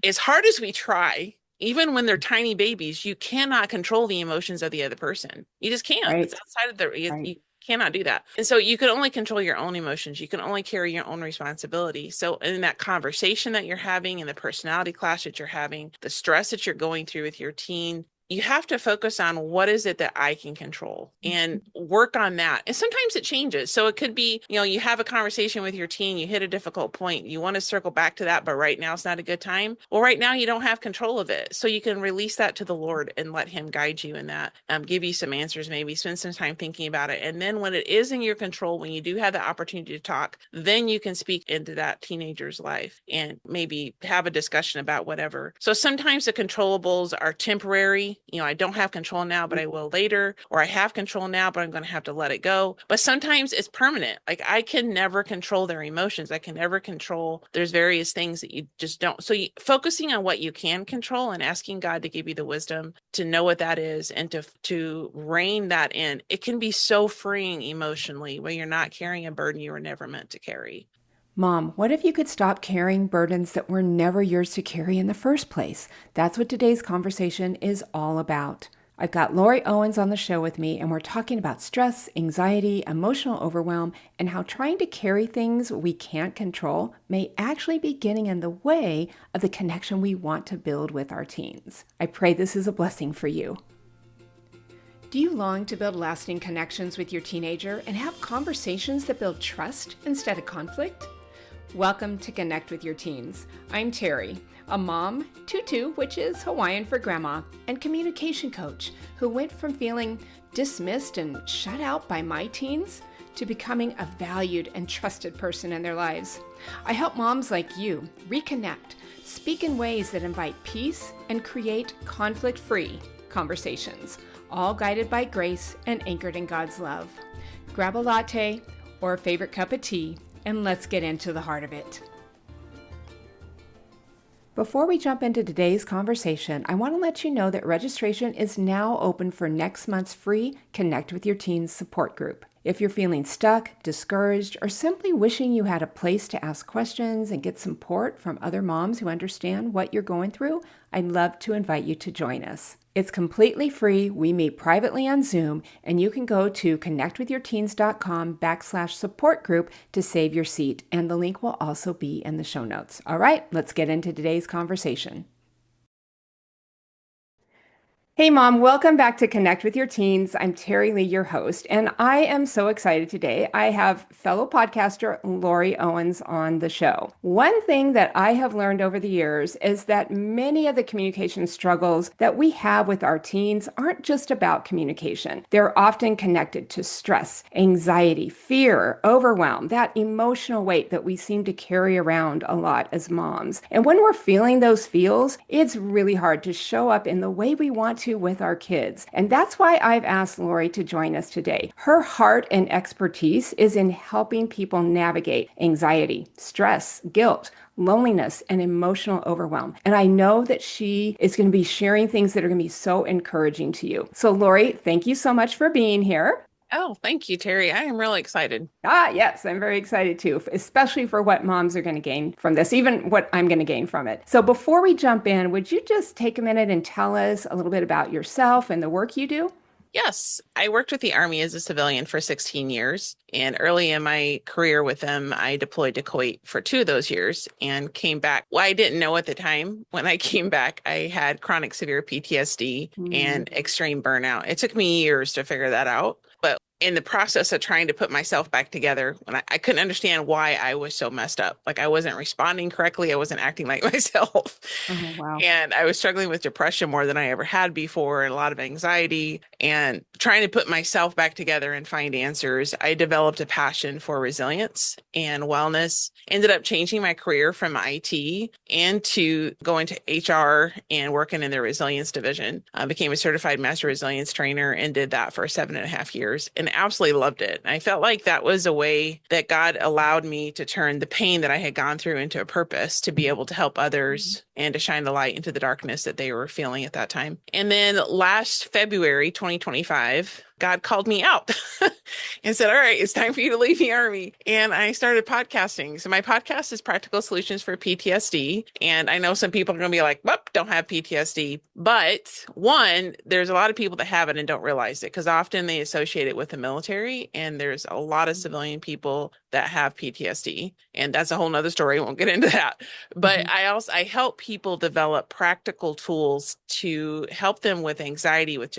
as hard as we try, even when they're tiny babies, you cannot control the emotions of the other person. You just can't. It's Right, outside of right. you cannot do that. And so you can only control your own emotions. You can only carry your own responsibility. So in that conversation that you're having, in the personality clash that you're having, the stress that you're going through with your teen, you have to focus on what is it that I can control and work on that. And sometimes it changes. So it could be, you have a conversation with your teen, you hit a difficult point, you want to circle back to that, but right now it's not a good time. Well, right now you don't have control of it. So you can release that to the Lord and let Him guide you in that, give you some answers, maybe spend some time thinking about it. And then when it is in your control, when you do have the opportunity to talk, then you can speak into that teenager's life and maybe have a discussion about whatever. So sometimes the controllables are temporary. I don't have control now, but I will later, or I have control now, but I'm going to have to let it go. But sometimes it's permanent. Like I can never control their emotions. I can never control, there's various things that you just don't. So focusing on what you can control and asking God to give you the wisdom to know what that is and to rein that in, it can be so freeing emotionally when you're not carrying a burden you were never meant to carry. Mom, what if you could stop carrying burdens that were never yours to carry in the first place? That's what today's conversation is all about. I've got Lori Owens on the show with me, and we're talking about stress, anxiety, emotional overwhelm, and how trying to carry things we can't control may actually be getting in the way of the connection we want to build with our teens. I pray this is a blessing for you. Do you long to build lasting connections with your teenager and have conversations that build trust instead of conflict? Welcome to Connect with Your Teens. I'm Terry, a mom, tutu, which is Hawaiian for grandma, and communication coach who went from feeling dismissed and shut out by my teens to becoming a valued and trusted person in their lives. I help moms like you reconnect, speak in ways that invite peace, and create conflict-free conversations, all guided by grace and anchored in God's love. Grab a latte or a favorite cup of tea, and let's get into the heart of it. Before we jump into today's conversation, I want to let you know that registration is now open for next month's free Connect with Your Teens support group. If you're feeling stuck, discouraged, or simply wishing you had a place to ask questions and get support from other moms who understand what you're going through, I'd love to invite you to join us. It's completely free. We meet privately on Zoom, and you can go to connectwithyourteens.com/support group to save your seat, and the link will also be in the show notes. All right, let's get into today's conversation. Hey, Mom, welcome back to Connect with Your Teens. I'm Terry Lee, your host, and I am so excited today. I have fellow podcaster Lori Owens on the show. One thing that I have learned over the years is that many of the communication struggles that we have with our teens aren't just about communication. They're often connected to stress, anxiety, fear, overwhelm, that emotional weight that we seem to carry around a lot as moms. And when we're feeling those feels, it's really hard to show up in the way we want to with our kids. And that's why I've asked Lori to join us today. Her heart and expertise is in helping people navigate anxiety, stress, guilt, loneliness, and emotional overwhelm. And I know that she is going to be sharing things that are going to be so encouraging to you. So Lori, thank you so much for being here. Oh, thank you, Terry. I am really excited. Yes, I'm very excited too, especially for what moms are going to gain from this, even what I'm going to gain from it. So before we jump in, would you just take a minute and tell us a little bit about yourself and the work you do? Yes, I worked with the Army as a civilian for 16 years. And early in my career with them, I deployed to Kuwait for 2 of those years and came back. Well, I didn't know at the time when I came back, I had chronic severe PTSD Mm. and extreme burnout. It took me years to figure that out. But in the process of trying to put myself back together, when I couldn't understand why I was so messed up. Like I wasn't responding correctly. I wasn't acting like myself. Oh, wow. And I was struggling with depression more than I ever had before, and a lot of anxiety, and trying to put myself back together and find answers. I developed a passion for resilience and wellness, ended up changing my career from IT and to going to HR and working in the resilience division. I became a certified master resilience trainer and did that for 7.5 years and absolutely loved it. I felt like that was a way that God allowed me to turn the pain that I had gone through into a purpose to be able to help others and to shine the light into the darkness that they were feeling at that time. And then last February 2025, God called me out and said, all right, it's time for you to leave the army. And I started podcasting. So my podcast is Practical Solutions for PTSD. And I know some people are going to be like, well, don't have PTSD. But one, there's a lot of people that have it and don't realize it because often they associate it with the military. And there's a lot of civilian people that have PTSD. And that's a whole nother story. I won't get into that. But Mhm. I help people develop practical tools to help them with anxiety, with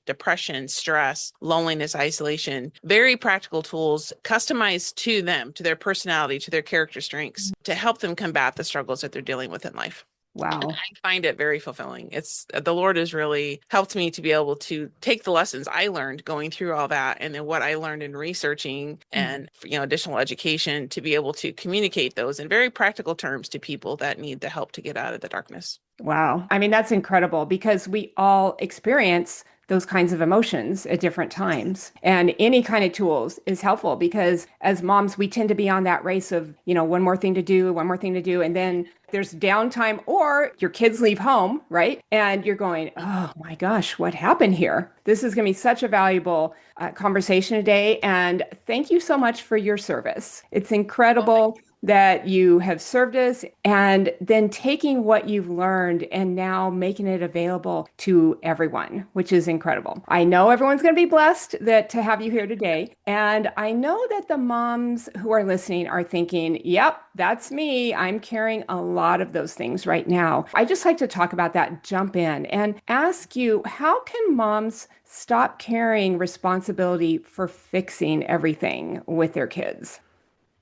depression, stress, loneliness, isolation. Very practical tools customized to them, to their personality, to their character strengths, to help them combat the struggles that they're dealing with in life. And Wow. I find it very fulfilling. It's the Lord has really helped me to be able to take the lessons I learned going through all that and then what I learned in researching and additional education to be able to communicate those in very practical terms to people that need the help to get out of the darkness. Wow. I mean, that's incredible because we all experience those kinds of emotions at different times. And any kind of tools is helpful because as moms, we tend to be on that race of, one more thing to do, one more thing to do. And then there's downtime or your kids leave home, right? And you're going, oh my gosh, what happened here? This is going to be such a valuable conversation today. And thank you so much for your service. It's Well, thank incredible that you have served us and then taking what you've learned and now making it available to everyone, which is incredible. I know everyone's going to be blessed that to have you here today. And I know that the moms who are listening are thinking, yep, that's me. I'm carrying a lot of those things right now. I just like to talk about that, jump in and ask you, how can moms stop carrying responsibility for fixing everything with their kids?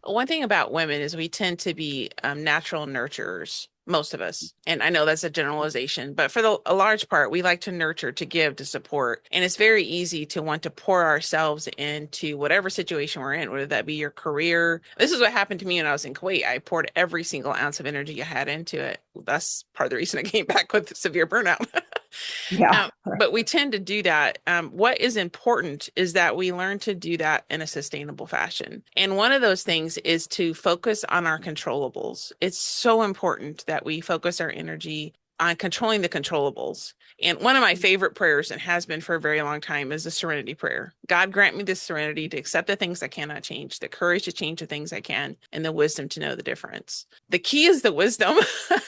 One thing about women is we tend to be natural nurturers, most of us. And I know that's a generalization, but for a large part, we like to nurture, to give, to support. And it's very easy to want to pour ourselves into whatever situation we're in, whether that be your career. This is what happened to me when I was in Kuwait. I poured every single ounce of energy I had into it. That's part of the reason I came back with severe burnout. Yeah. But we tend to do that. What is important is that we learn to do that in a sustainable fashion. And one of those things is to focus on our controllables. It's so important that we focus our energy on controlling the controllables. And one of my favorite prayers, and has been for a very long time, is the serenity prayer. God grant me the serenity to accept the things I cannot change, the courage to change the things I can, and the wisdom to know the difference. The key is the wisdom. Because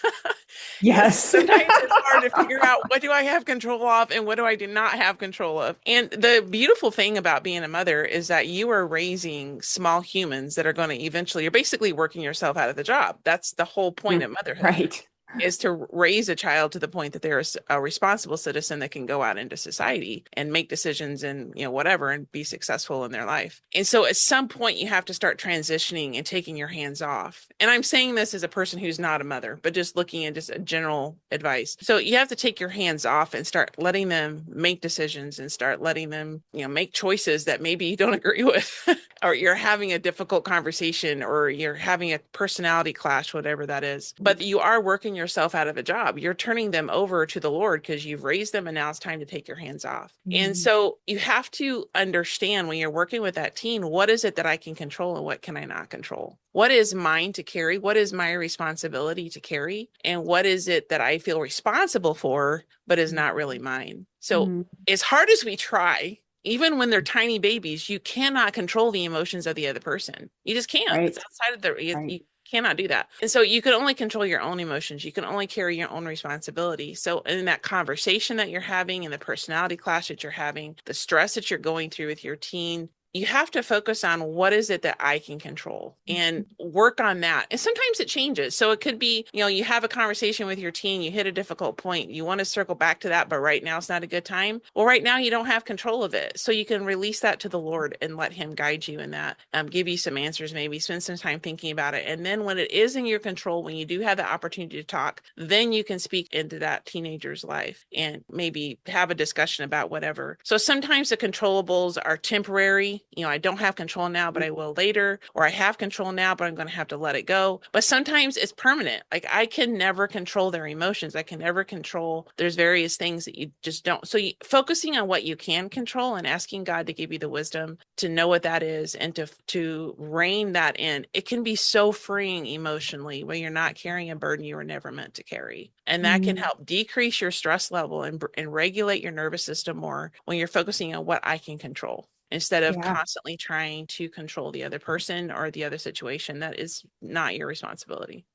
Yes. sometimes it's hard to figure out what do I have control of and what do I do not have control of. And the beautiful thing about being a mother is that you are raising small humans that are going to eventually, you're basically working yourself out of the job. That's the whole point of motherhood Right. is to raise a child to the point that they're a responsible citizen that can go out into society and make decisions and whatever and be successful in their life. And so at some point you have to start transitioning and taking your hands off. And I'm saying this as a person who's not a mother, but just looking at just a general advice. So you have to take your hands off and start letting them make decisions and start letting them, make choices that maybe you don't agree with or you're having a difficult conversation or you're having a personality clash, whatever that is. But you are working yourself out of a job. You're turning them over to the Lord because you've raised them and now it's time to take your hands off. And Mhm. so you have to understand when you're working with that teen, what is it that I can control and what can I not control? What is mine to carry? What is my responsibility to carry? And what is it that I feel responsible for, but is not really mine? So Mhm. as hard as we try, even when they're tiny babies, you cannot control the emotions of the other person. You just can't. It's Right. outside of Right. you cannot do that. And so you can only control your own emotions. You can only carry your own responsibility. So in that conversation that you're having and the personality clash that you're having, the stress that you're going through with your teen, you have to focus on what is it that I can control and work on that. And sometimes it changes. So it could be, you have a conversation with your teen, you hit a difficult point, you want to circle back to that, but right now it's not a good time. Well, right now you don't have control of it. So you can release that to the Lord and let him guide you in that, give you some answers, maybe spend some time thinking about it. And then when it is in your control, when you do have the opportunity to talk, then you can speak into that teenager's life and maybe have a discussion about whatever. So sometimes the controllables are temporary okay, I don't have control now, but I will later, or I have control now, but I'm going to have to let it go. But sometimes it's permanent. Like I can never control their emotions. I can never control, there's various things that you just don't. So focusing on what you can control and asking God to give you the wisdom to know what that is and to rein that in, it can be so freeing emotionally when you're not carrying a burden you were never meant to carry. And that can help decrease your stress level and regulate your nervous system more when you're focusing on what I can control instead of Yeah. constantly trying to control the other person or the other situation that is not your responsibility.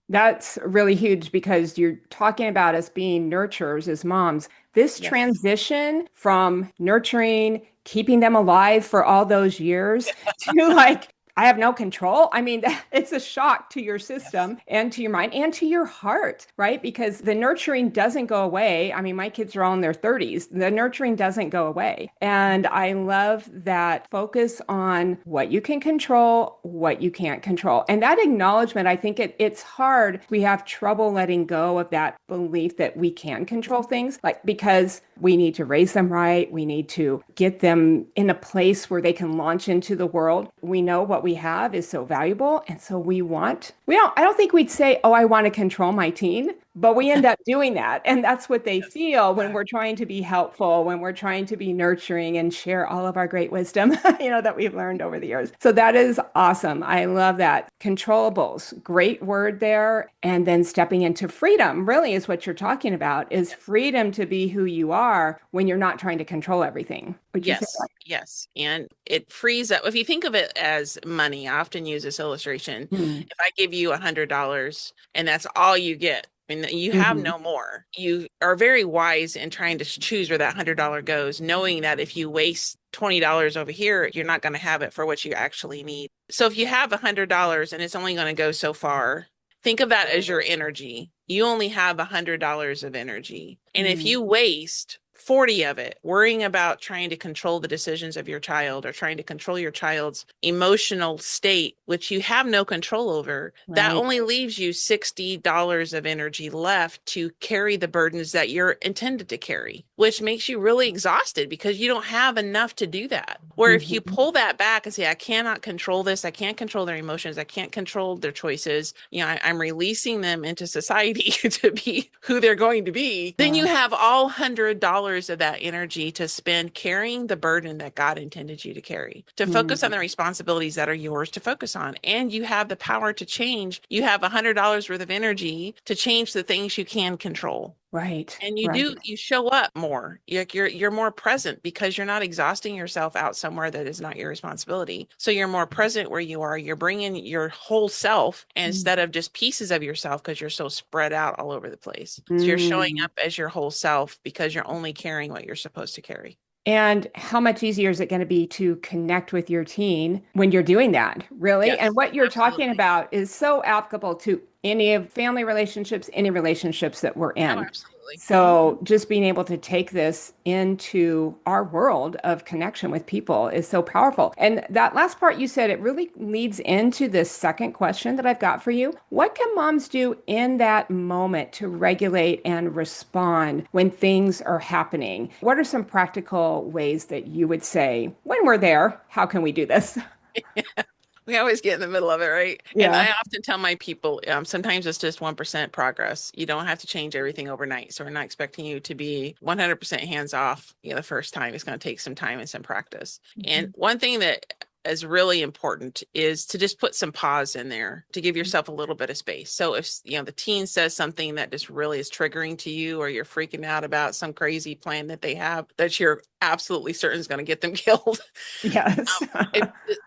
That's really huge because you're talking about us being nurturers as moms. This Yes. transition from nurturing, keeping them alive for all those years to like, I have no control. I mean, it's a shock to your Yes. system and to your mind and to your heart, right? Because the nurturing doesn't go away. I mean, my kids are all in their 30s. The nurturing doesn't go away. And I love that focus on what you can control, what you can't control. And that acknowledgement, I think it's hard. We have trouble letting go of that belief that we can control things, like because we need to raise them right. We need to get them in a place where they can launch into the world. We know what we have is so valuable. And so I don't think we'd say, oh, I want to control my teen, but we end up doing that. And that's what they Yes. feel when we're trying to be helpful, when we're trying to be nurturing and share all of our great wisdom, that we've learned over the years. So that is awesome. I love that. Controllables, great word there. And then stepping into freedom really is what you're talking about, is freedom to be who you are when you're not trying to control everything. Would you say Yes, yes. And it frees up. If you think of it as money, I often use this illustration. that? If I give you $100 and that's all you get, I mean, you have Mm-hmm. no more. You are very wise in trying to choose where that $100 goes, knowing that if you waste $20 over here, you're not going to have it for what you actually need. So if you have $100 and it's only going to go so far, think of that as your energy. You only have $100 of energy. And if you waste 40 of it worrying about trying to control the decisions of your child or trying to control your child's emotional state, which you have no control over, that Right. only leaves you $60 of energy left to carry the burdens that you're intended to carry, which makes you really exhausted because you don't have enough to do that. Where if you Mm-hmm. pull that back and say, I cannot control this, I can't control their emotions, I can't control their choices, I'm releasing them into society to be who they're going to be, then you Yeah. have all $100 of that energy to spend carrying the burden that God intended you to carry, to focus on the responsibilities that are yours to focus on. And you have the power to change. You have $100 worth of energy to change the things you can control. Right. And Right. you show up more. You're more present because you're not exhausting yourself out somewhere that is not your responsibility. So you're more present where you are. You're bringing your whole self instead of just pieces of yourself because you're so spread out all over the place. So you're showing Mm. up as your whole self because you're only carrying what you're supposed to carry. And how much easier is it going to be to connect with your teen when you're doing that, really? And Yes, what you're talking absolutely. about is so applicable to any of family relationships, any relationships that we're Oh, in. absolutely. So just being able to take this into our world of connection with people is so powerful. And that last part you said, it really leads into this second question that I've got for you. What can moms do in that moment to regulate and respond when things are happening? What are some practical ways that you would say, when we're there, how can we do this? We always get in the middle of it, right? And Yeah. I often tell my people, sometimes it's just 1% progress. You don't have to change everything overnight. So we're not expecting you to be 100% hands off, the first time. It's going to take some time and some practice. And Mhm. one thing that is really important is to just put some pause in there to give yourself a little bit of space. So if, the teen says something that just really is triggering to you, or you're freaking out about some crazy plan that they have that you're absolutely certain is going to get them killed, Yes.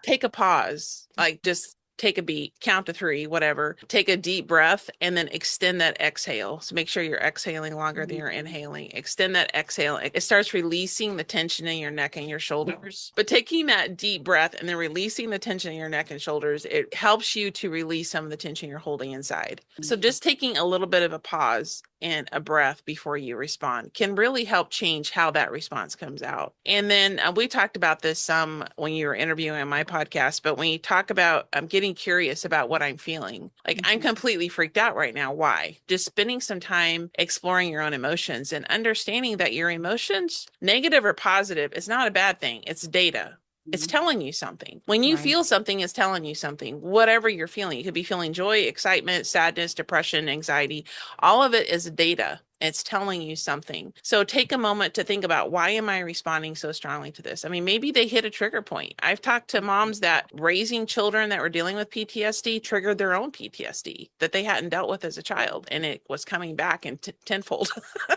take a pause, like just take a beat, count to three, whatever. Take a deep breath and then extend that exhale. So make sure you're exhaling longer than you're inhaling. Extend that exhale. It starts releasing the tension in your neck and your shoulders. But taking that deep breath and then releasing the tension in your neck and shoulders, it helps you to release some of the tension you're holding inside. So just taking a little bit of a pause and a breath before you respond can really help change how that response comes out. And then we talked about this some when you were interviewing on my podcast, but when you talk about getting curious about what I'm feeling, like I'm completely freaked out right now. Why? Just spending some time exploring your own emotions and understanding that your emotions, negative or positive, is not a bad thing. It's data. It's telling you something. When you Right. feel something, it's telling you something. Whatever you're feeling, you could be feeling joy, excitement, sadness, depression, anxiety. All of it is data. It's telling you something. So take a moment to think about, why am I responding so strongly to this? I mean, maybe they hit a trigger point. I've talked to moms that raising children that were dealing with PTSD triggered their own PTSD that they hadn't dealt with as a child, and it was coming back in tenfold.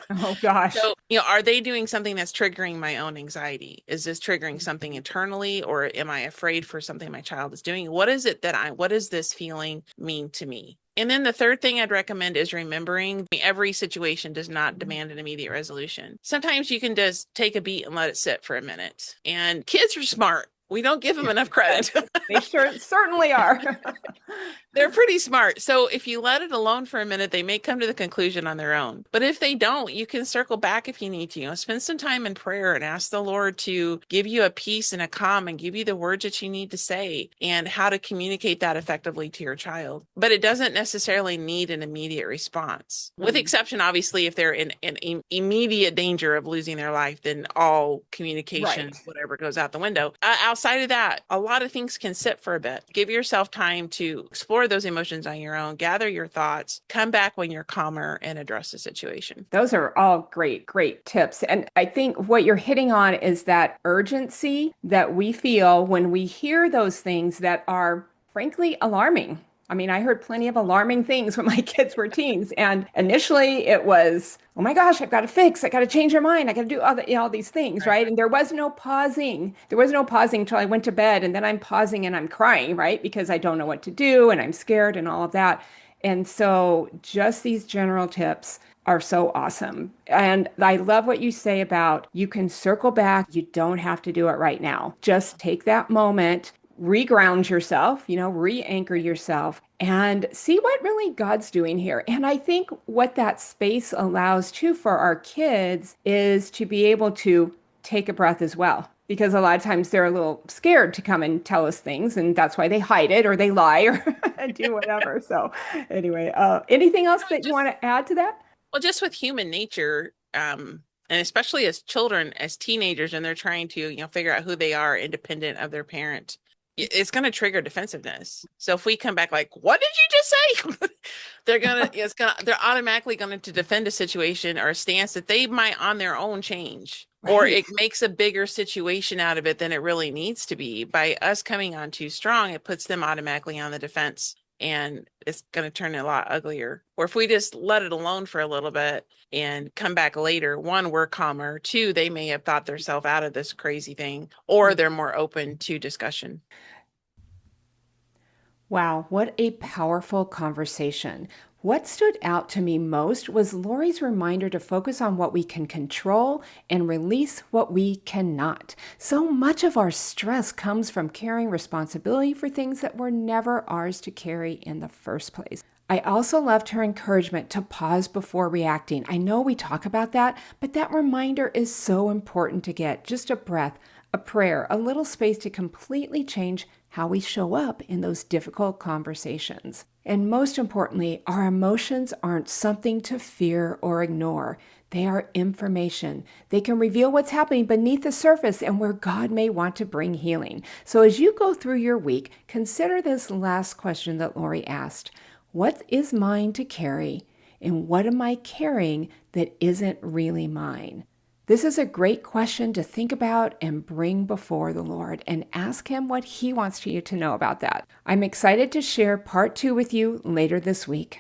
Oh gosh. So, are they doing something that's triggering my own anxiety? Is this triggering something internally, or am I afraid for something my child is doing? What does this feeling mean to me? And then the third thing I'd recommend is remembering every situation does not demand an immediate resolution. Sometimes you can just take a beat and let it sit for a minute. And kids are smart. We don't give them enough Yes, credit. they sure certainly are. They're pretty smart. So if you let it alone for a minute, they may come to the conclusion on their own. But if they don't, you can circle back if you need to. Spend some time in prayer and ask the Lord to give you a peace and a calm and give you the words that you need to say and how to communicate that effectively to your child. But it doesn't necessarily need an immediate response. With exception, obviously, if they're in immediate danger of losing their life, then all communication, Right. whatever, goes out the window. Outside of that, a lot of things can sit for a bit. Give yourself time to explore those emotions on your own, gather your thoughts, come back when you're calmer, and address the situation. Those are all great, great tips. And I think what you're hitting on is that urgency that we feel when we hear those things that are frankly alarming. I mean, I heard plenty of alarming things when my kids were teens. And initially it was, oh my gosh, I've got to fix, I got to change their mind, I got to do all these things, Right. right? And there was no pausing. There was no pausing until I went to bed. And then I'm pausing and I'm crying, right? Because I don't know what to do and I'm scared and all of that. And so just these general tips are so awesome. And I love what you say about you can circle back. You don't have to do it right now. Just take that moment, reground yourself, re-anchor yourself and see what really God's doing here. And I think what that space allows too for our kids is to be able to take a breath as well. Because a lot of times they're a little scared to come and tell us things, and that's why they hide it or they lie or do whatever. So, anyway, anything else that you want Just to add to that? Well, just with human nature, and especially as children, as teenagers, and they're trying to, figure out who they are independent of their parent, it's going to trigger defensiveness. So if we come back like, "What did you just say?" they're automatically going to defend a situation or a stance that they might on their own change. Or Right. it makes a bigger situation out of it than it really needs to be. By us coming on too strong, it puts them automatically on the defense, and it's going to turn a lot uglier. Or if we just let it alone for a little bit and come back later, one, we're calmer. Two, they may have thought themselves out of this crazy thing, or they're more open to discussion. Wow, what a powerful conversation. What stood out to me most was Lori's reminder to focus on what we can control and release what we cannot. So much of our stress comes from carrying responsibility for things that were never ours to carry in the first place. I also loved her encouragement to pause before reacting. I know we talk about that, but that reminder is so important to get. Just a breath, a prayer, a little space to completely change how we show up in those difficult conversations. And most importantly, our emotions aren't something to fear or ignore. They are information. They can reveal what's happening beneath the surface and where God may want to bring healing. So as you go through your week, consider this last question that Lori asked. What is mine to carry? And what am I carrying that isn't really mine? This is a great question to think about and bring before the Lord and ask Him what He wants you to know about that. I'm excited to share part 2 with you later this week.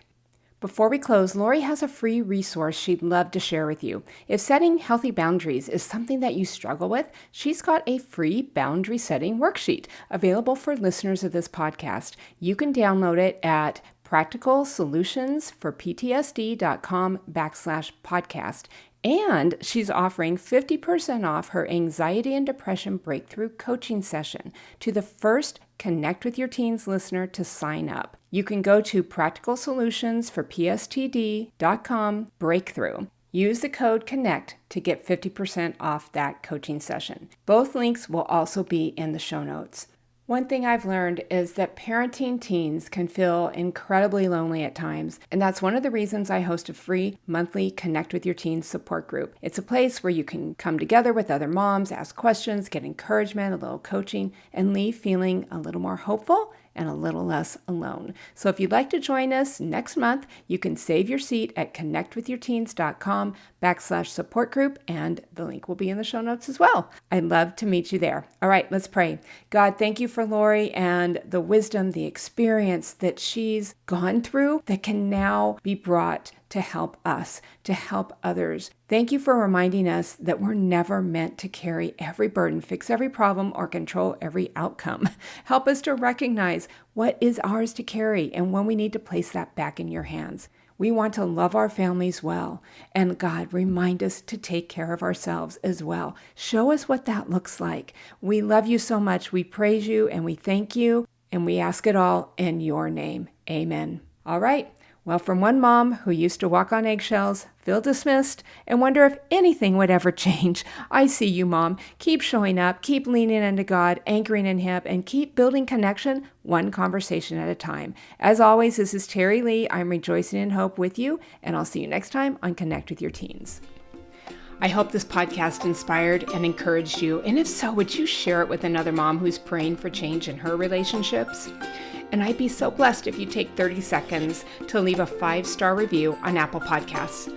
Before we close, Lori has a free resource she'd love to share with you. If setting healthy boundaries is something that you struggle with, she's got a free boundary setting worksheet available for listeners of this podcast. You can download it at practicalsolutionsforptsd.com/podcast. And she's offering 50% off her anxiety and depression breakthrough coaching session to the first Connect with Your Teens listener to sign up. You can go to practicalsolutionsforptsd.com/breakthrough. Use the code CONNECT to get 50% off that coaching session. Both links will also be in the show notes. One thing I've learned is that parenting teens can feel incredibly lonely at times, and that's one of the reasons I host a free monthly Connect with Your Teens support group. It's a place where you can come together with other moms, ask questions, get encouragement, a little coaching, and leave feeling a little more hopeful and a little less alone. So if you'd like to join us next month, you can save your seat at connectwithyourteens.com/support group, and the link will be in the show notes as well. I'd love to meet you there. All right, let's pray. God, thank you for Lori and the wisdom, the experience that she's gone through that can now be brought to help us, to help others. Thank you for reminding us that we're never meant to carry every burden, fix every problem, or control every outcome. Help us to recognize what is ours to carry and when we need to place that back in your hands. We want to love our families well. And God, remind us to take care of ourselves as well. Show us what that looks like. We love you so much. We praise you and we thank you. And we ask it all in your name. Amen. All right. Well, from one mom who used to walk on eggshells, feel dismissed, and wonder if anything would ever change, I see you, Mom. Keep showing up, keep leaning into God, anchoring in Him, and keep building connection one conversation at a time. As always, this is Terry Lee. I'm rejoicing in hope with you, and I'll see you next time on Connect with Your Teens. I hope this podcast inspired and encouraged you, and if so, would you share it with another mom who's praying for change in her relationships? And I'd be so blessed if you take 30 seconds to leave a 5-star review on Apple Podcasts.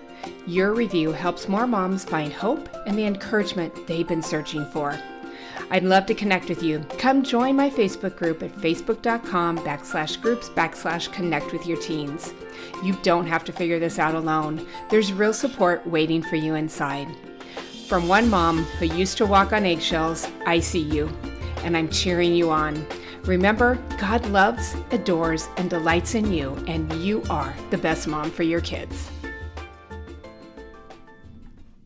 Your review helps more moms find hope and the encouragement they've been searching for. I'd love to connect with you. Come join my Facebook group at facebook.com/groups/connectwithyourteens. You don't have to figure this out alone. There's real support waiting for you inside. From one mom who used to walk on eggshells, I see you, and I'm cheering you on. Remember, God loves, adores, and delights in you, and you are the best mom for your kids.